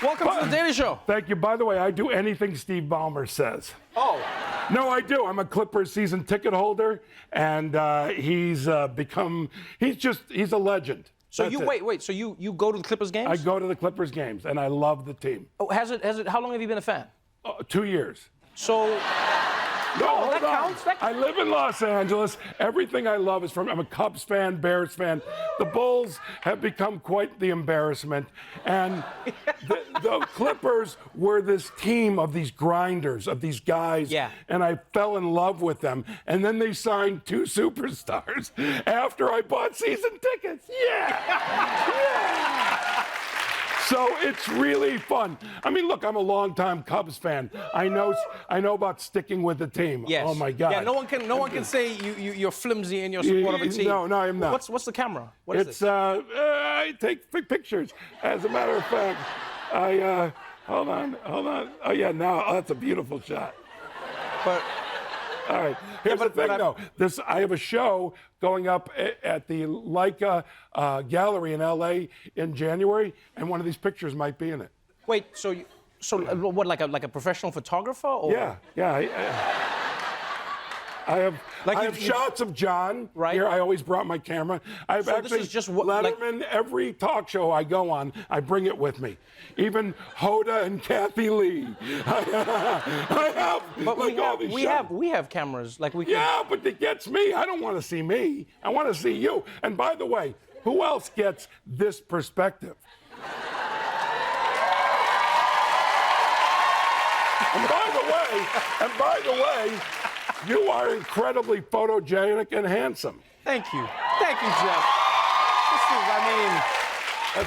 Welcome to the Daily Show. Thank you. By the way, I do anything Steve Ballmer says. Oh. No, I do. I'm a Clippers season ticket holder, and he's a legend. So That's you it. wait. So you go to the Clippers games? I go to the Clippers games, and I love the team. Oh, has it? How long have you been a fan? 2 years. So. No, that counts. I live in Los Angeles. Everything I love is from. I'm a Cubs fan, Bears fan. The Bulls have become quite the embarrassment, and the Clippers were this team of these grinders, of these guys. Yeah. And I fell in love with them. And then they signed 2 superstars after I bought season tickets. Yeah. So it's really fun. I mean, look, I'm a longtime Cubs fan. I know about sticking with the team. Yes. Oh my God. Yeah. No one can say you're flimsy in your support of a team. No, I'm not. What's the camera? What is it's this? I take pictures. As a matter of fact, I hold on. Oh yeah, that's a beautiful shot. But. All right. Here's the thing, though. I have a show going up at the Leica Gallery in L.A. in January, and one of these pictures might be in it. Wait. So what? Like a professional photographer? Or? Yeah. I have shots of John here. I always brought my camera. I've actually this is just Letterman. Every talk show I go on, I bring it with me. Even Hoda and Kathy Lee. I have. But all these shots. we have cameras. Like we can. Yeah, but it gets me. I don't want to see me. I want to see you. And by the way, who else gets this perspective? And by the way, you are incredibly photogenic and handsome. Thank you, Jeff.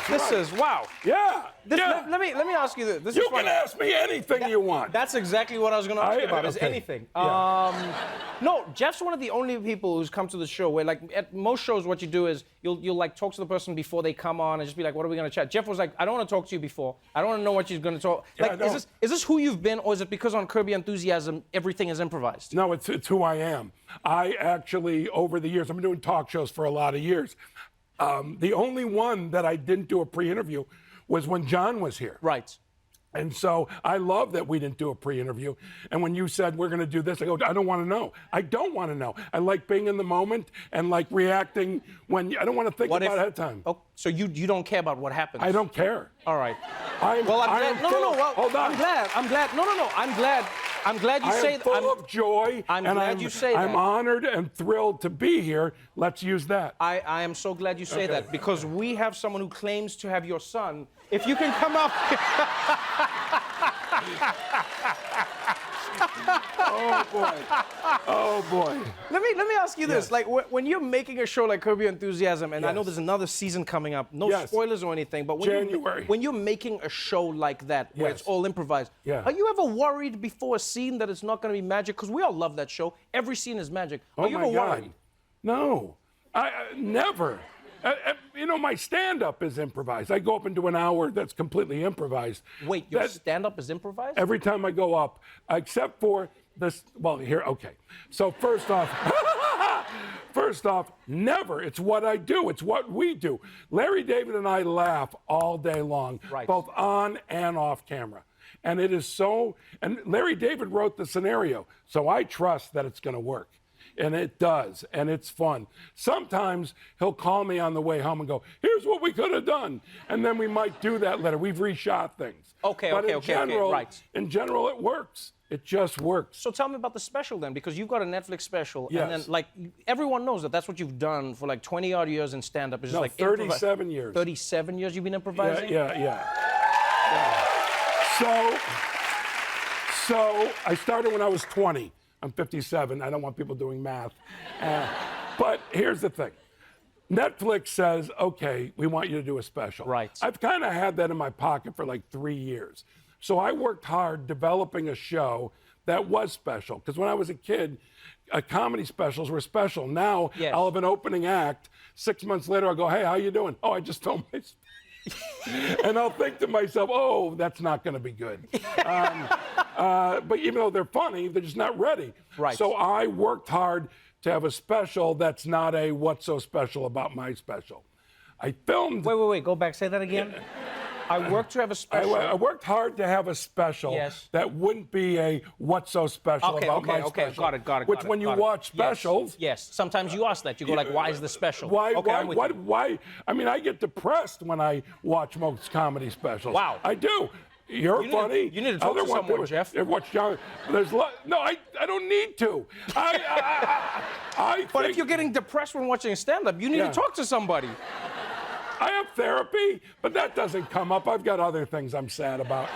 This is wow. Yeah. Let me ask you this. You can ask me anything you want. That's exactly what I was going to ask you about. Is okay. anything? Yeah. No, Jeff's one of the only people who's come to the show where, like, at most shows, what you do is you'll like talk to the person before they come on and just be like, "What are we going to chat?" Jeff was like, "I don't want to talk to you before. I don't want to know what you're going to talk." Like, is this who you've been, or is it because on Curb Your Enthusiasm everything is improvised? No, it's who I am. I actually, over the years, I've been doing talk shows for a lot of years. The only one that I didn't do a pre-interview was when John was here. Right. And so I love that we didn't do a pre-interview. And when you said we're going to do this, I go, I don't want to know. I don't want to know. I like being in the moment and like reacting when I don't want to think about it ahead of time. Oh, so you don't care about what happens? I don't care. All right. I'm glad. Hold on. I'm glad. No. I'm glad you say that. I'm full of joy. I'm glad you say that. I'm honored and thrilled to be here. Let's use that. I am so glad you say that because we have someone who claims to have your son. If you can come up. Oh boy. Let me ask you this: like when you're making a show like Curb Your Enthusiasm, and I know there's another season coming up. No spoilers or anything, but when you're making a show like that where it's all improvised, are you ever worried before a scene that it's not going to be magic? Because we all love that show. Every scene is magic. Are you ever worried? No, I never. My stand-up is improvised. I go up and do an hour that's completely improvised. Wait, your stand-up is improvised? Every time I go up, except for this. Well, here, okay. So first off, never. It's what I do. It's what we do. Larry David and I laugh all day long, both on and off camera. And it is so. And Larry David wrote the scenario, so I trust that it's going to work. And it does, and it's fun. Sometimes he'll call me on the way home and go, "Here's what we could have done," and then we might do that later. We've reshot things. Okay. In general, it works. It just works. So tell me about the special then, because you've got a Netflix special, and then like everyone knows that's what you've done for like 20-odd years in stand-up. It's just like 37 years. 37 years you've been improvising? Yeah. So I started when I was 20. I'm 57. I don't want people doing math. But here's the thing. Netflix says, okay, we want you to do a special. Right. I've kind of had that in my pocket for like 3 years. So I worked hard developing a show that was special. Because when I was a kid, comedy specials were special. Now I'll have an opening act. 6 months later, I'll go, "Hey, how you doing?" "Oh, I just filmed my special." And I'll think to myself, "Oh, that's not going to be good." But even though they're funny, they're just not ready. Right. So I worked hard to have a special that's not a "what's so special about my special." I filmed. Wait. Go back. Say that again. I worked to have a special. I worked hard to have a special that wouldn't be a what's so special about my special. Got it. Which when you watch specials. Yes, sometimes you ask that. You go like, why is this special? Why? I mean, I get depressed when I watch most comedy specials. Wow. I do. You're funny. You need to talk to someone, Jeff. No, I don't need to. But if you're getting depressed when watching stand-up, you need to talk to somebody. I have therapy, but that doesn't come up. I've got other things I'm sad about.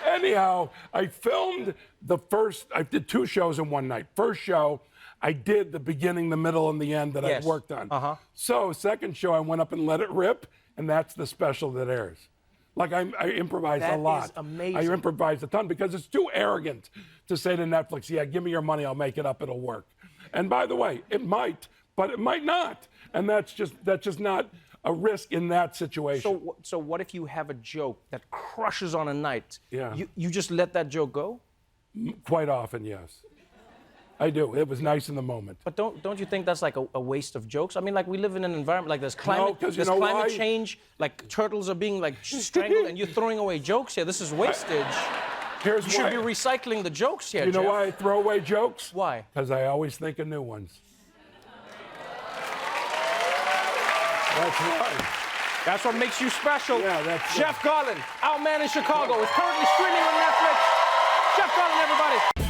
Anyhow, I filmed I did 2 shows in one night. First show, I did the beginning, the middle, and the end that I'd worked on. So second show, I went up and let it rip, and that's the special that airs. Like I improvise a lot. That is amazing. I improvise a ton because it's too arrogant to say to Netflix, yeah, give me your money, I'll make it up, it'll work. And by the way, it might, but it might not. And that's just not a risk in that situation. So what if you have a joke that crushes on a night? Yeah. You just let that joke go? Quite often, yes. I do. It was nice in the moment. But don't you think that's like a waste of jokes? I mean, like we live in an environment like there's climate change, like turtles are being like strangled, and you're throwing away jokes here. This is wastage. You should be recycling the jokes here. You know why I throw away jokes? Why? Because I always think of new ones. That's right. That's what makes you special. Yeah, that's Jeff Garlin, Our Man in Chicago, is currently streaming on Netflix. Jeff Garlin, everybody.